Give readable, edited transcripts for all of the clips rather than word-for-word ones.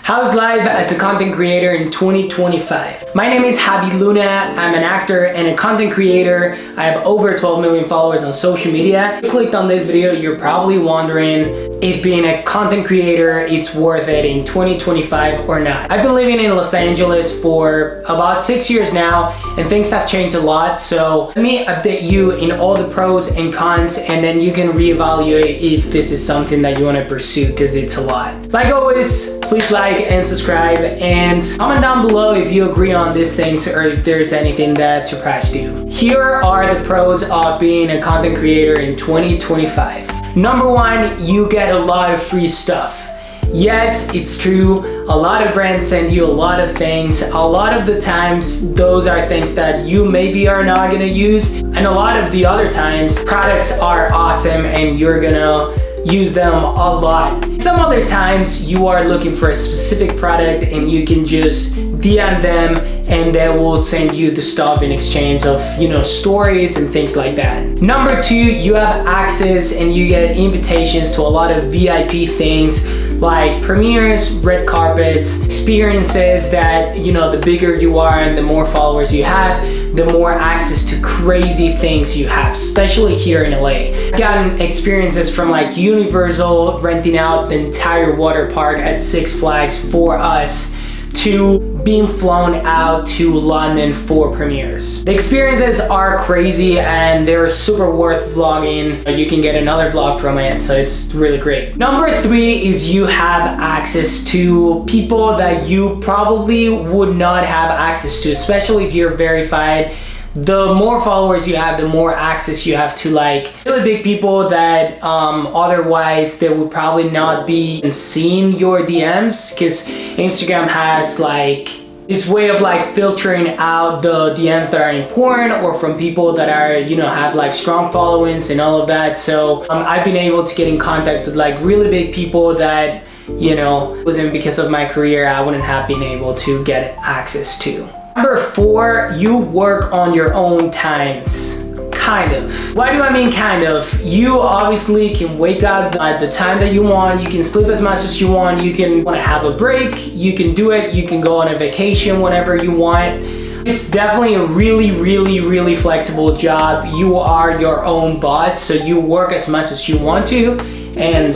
How's life as a content creator in 2025? My name is Javi Luna. I'm an actor and a content creator. I have over 12 million followers on social media. If you clicked on this video, you're probably wondering if being a content creator, it's worth it in 2025 or not. I've been living in Los Angeles for about 6 years now, and things have changed a lot. So let me update you in all the pros and cons, and then you can reevaluate if this is something that you want to pursue, because it's a lot. Like always, please like and subscribe, and comment down below if you agree on these things or if there's anything that surprised you. Here are the pros of being a content creator in 2025. Number one, you get a lot of free stuff. Yes, it's true. A lot of brands send you a lot of things. A lot of the times, those are things that you maybe are not gonna use. And a lot of the other times, products are awesome and you're gonna use them a lot. Some other times you are looking for a specific product and you can just DM them and they will send you the stuff in exchange of, stories and things like that. Number two, you have access and you get invitations to a lot of VIP things like premieres, red carpets, experiences that, the bigger you are and the more followers you have, the more access to crazy things you have, especially here in LA. I've gotten experiences from like Universal renting out the entire water park at Six Flags for us, to being flown out to London for premieres. The experiences are crazy and they're super worth vlogging. You can get another vlog from it, so it's really great. Number three is you have access to people that you probably would not have access to, especially if you're verified. The more followers you have, the more access you have to like really big people that otherwise they would probably not be seeing your DMs, because Instagram has like this way of like filtering out the DMs that are important or from people that are, have like strong followings and all of that. So I've been able to get in contact with like really big people that, wasn't because of my career, I wouldn't have been able to get access to. Number four, you work on your own times. Kind of. Why do I mean kind of? You obviously can wake up at the time that you want. You can sleep as much as you want. You can want to have a break. You can do it. You can go on a vacation whenever you want. It's definitely a really, really, really flexible job. You are your own boss, so you work as much as you want to, and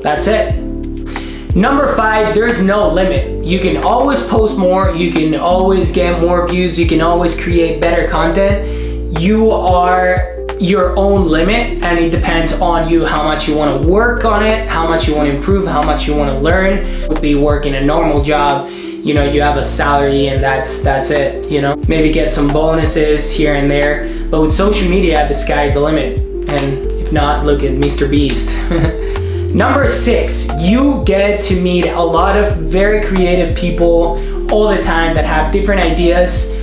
that's it. Number five, there's no limit. You can always post more, you can always get more views, you can always create better content. You are your own limit, and it depends on you how much you want to work on it, how much you want to improve, how much you want to learn. You'll be working a normal job, you have a salary and that's it, Maybe get some bonuses here and there, but with social media, the sky's the limit. And if not, look at Mr. Beast. Number six, you get to meet a lot of very creative people all the time that have different ideas,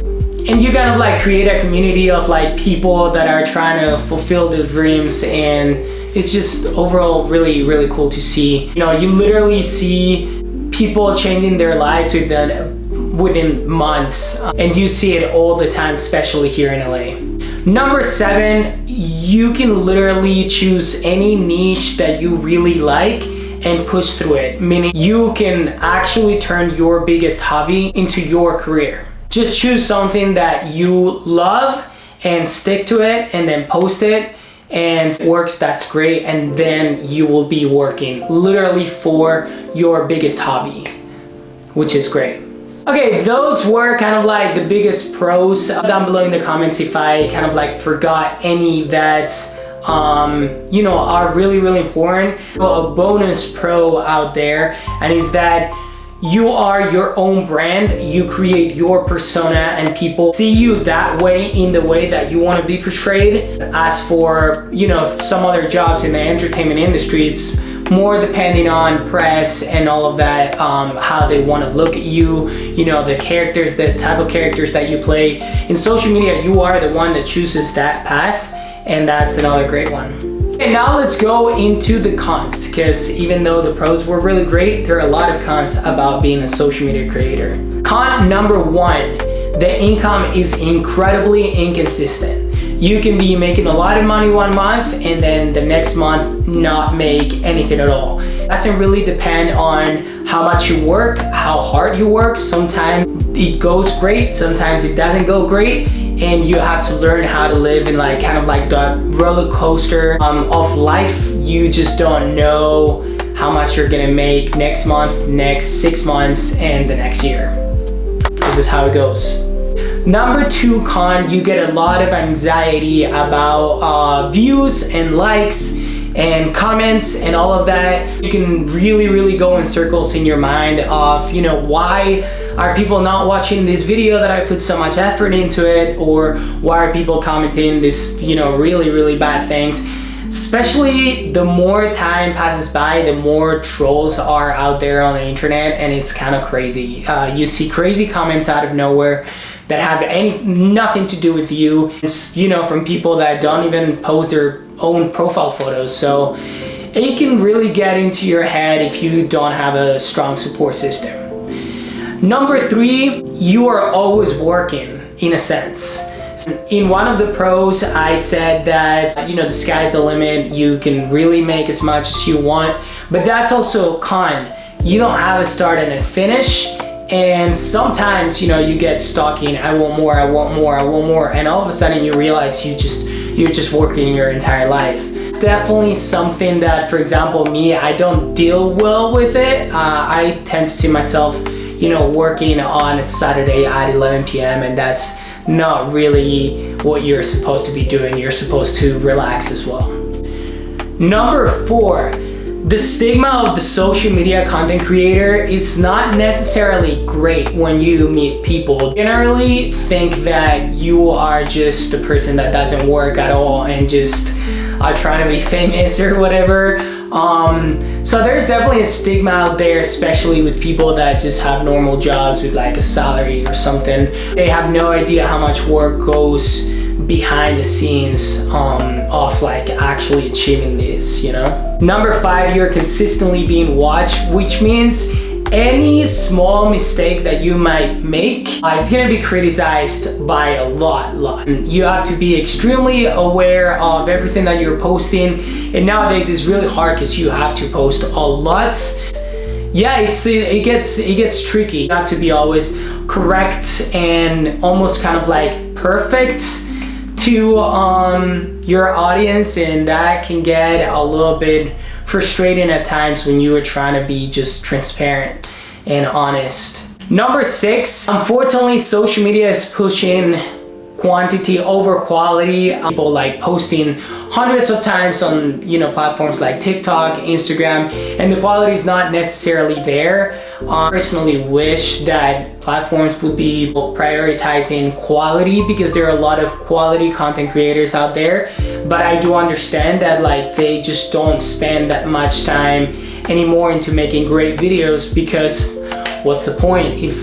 and you kind of like create a community of like people that are trying to fulfill their dreams, and it's just overall really, really cool to see. You literally see people changing their lives within months, and you see it all the time, especially here in LA. Number seven, you can literally choose any niche that you really like and push through it, meaning you can actually turn your biggest hobby into your career. Just choose something that you love and stick to it, and then post it, and it works, that's great, and then you will be working literally for your biggest hobby, which is great. Okay, those were kind of like the biggest pros. Down below in the comments if I kind of like forgot any that are really, really important. Well, a bonus pro out there, and is that you are your own brand. You create your persona and people see you that way, in the way that you want to be portrayed. As for, some other jobs in the entertainment industry, it's more depending on press and all of that, how they want to look at you, the characters, the type of characters that you play. In social media, you are the one that chooses that path, and that's another great one. And now let's go into the cons, because even though the pros were really great, there are a lot of cons about being a social media creator. Con number one, the income is incredibly inconsistent. you can be making a lot of money one month and then the next month not make anything at all. It doesn't really depend on how much you work, how hard you work. Sometimes it goes great, sometimes it doesn't go great, and you have to learn how to live in like kind of like the roller coaster of life. You just don't know how much you're gonna make next month, next 6 months, and the next year. This is how it goes. Number 2 con, you get a lot of anxiety about views and likes and comments and all of that. You can really go in circles in your mind of, you know, why are people not watching this video that I put so much effort into it, or why are people commenting this, you know, really bad things. Especially the more time passes by, the more trolls are out there on the internet, and it's kind of crazy. You see crazy comments out of nowhere that have nothing to do with you. It's, you know, from people that don't even post their own profile photos. So it can really get into your head if you don't have a strong support system. Number 3, you are always working in a sense. In one of the pros, I said that, you know, the sky's the limit. You can really make as much as you want, but that's also a con. You don't have a start and a finish. And sometimes, you know, you get stuck in, I want more, I want more, I want more. And all of a sudden you realize you're just working your entire life. It's definitely something that, for example, me, I don't deal well with it. I tend to see myself, you know, working on a Saturday at 11 p.m. and that's not really what you're supposed to be doing. You're supposed to relax as well. Number 4, the stigma of the social media content creator is not necessarily great when you meet people. Generally think that you are just a person that doesn't work at all and just are trying to be famous or whatever. So there's definitely a stigma out there, especially with people that just have normal jobs with like a salary or something. They have no idea how much work goes behind the scenes of like actually achieving this, you know? Number 5, you're consistently being watched, which means any small mistake that you might make, it's gonna be criticized by a lot. You have to be extremely aware of everything that you're posting, and nowadays it's really hard because you have to post a lot. Yeah, it gets tricky. You have to be always correct and almost kind of like perfect to your audience, and that can get a little bit frustrating at times when you are trying to be just transparent and honest. Number 6, unfortunately, social media is pushing quantity over quality. People like posting hundreds of times on, you know, platforms like TikTok, Instagram, and the quality is not necessarily there. I personally wish that platforms would be prioritizing quality, because there are a lot of quality content creators out there, but I do understand that like they just don't spend that much time anymore into making great videos, because what's the point if,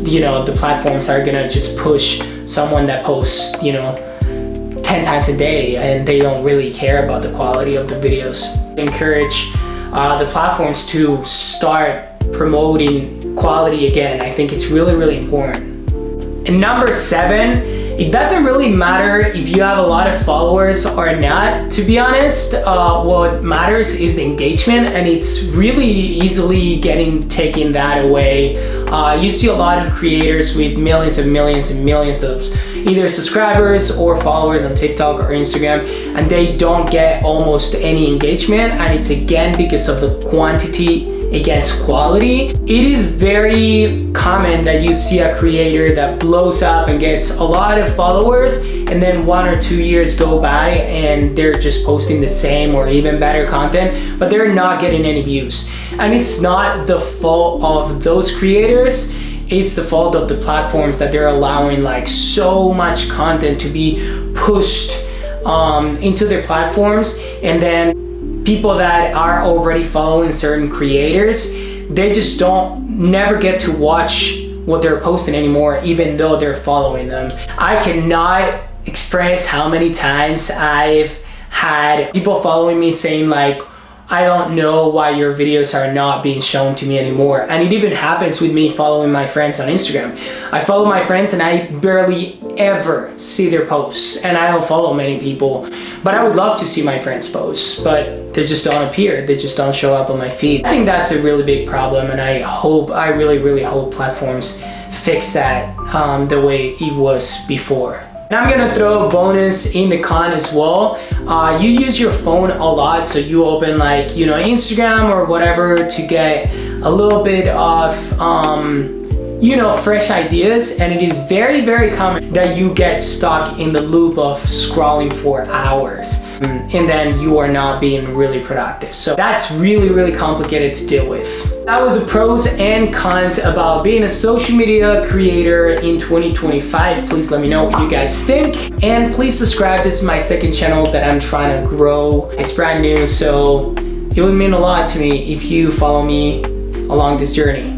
you know, the platforms are gonna just push someone that posts, you know, 10 times a day and they don't really care about the quality of the videos. Encourage the platforms to start promoting quality again. I think it's really important. And number 7, it doesn't really matter if you have a lot of followers or not, to be honest. What matters is the engagement, and it's really easily getting taken that away. You see a lot of creators with millions and millions and millions of either subscribers or followers on TikTok or Instagram, and they don't get almost any engagement, and it's again because of the quantity against quality. It is very common that you see a creator that blows up and gets a lot of followers, and then 1 or 2 years go by and they're just posting the same or even better content, but they're not getting any views. And it's not the fault of those creators, it's the fault of the platforms that they're allowing like so much content to be pushed into their platforms, and then people that are already following certain creators, they just never get to watch what they're posting anymore, even though they're following them. I cannot express how many times I've had people following me saying like, I don't know why your videos are not being shown to me anymore. And it even happens with me following my friends on Instagram. I follow my friends and I barely ever see their posts, and I don't follow many people, but I would love to see my friends' posts, but they just don't appear. They just don't show up on my feed. I think that's a really big problem, and I really hope platforms fix that the way it was before. And I'm gonna throw a bonus in the con as well. You use your phone a lot, so you open like, you know, Instagram or whatever to get a little bit of, you know, fresh ideas, and it is very common that you get stuck in the loop of scrolling for hours, and then you are not being really productive. So that's really complicated to deal with. That was the pros and cons about being a social media creator in 2025. Please let me know what you guys think, and please subscribe. This is my second channel that I'm trying to grow. It's brand new, so it would mean a lot to me if you follow me along this journey.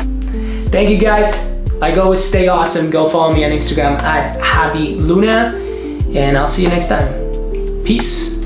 Thank you guys. Like always, stay awesome. Go follow me on Instagram at Javi Luna, and I'll see you next time. Peace.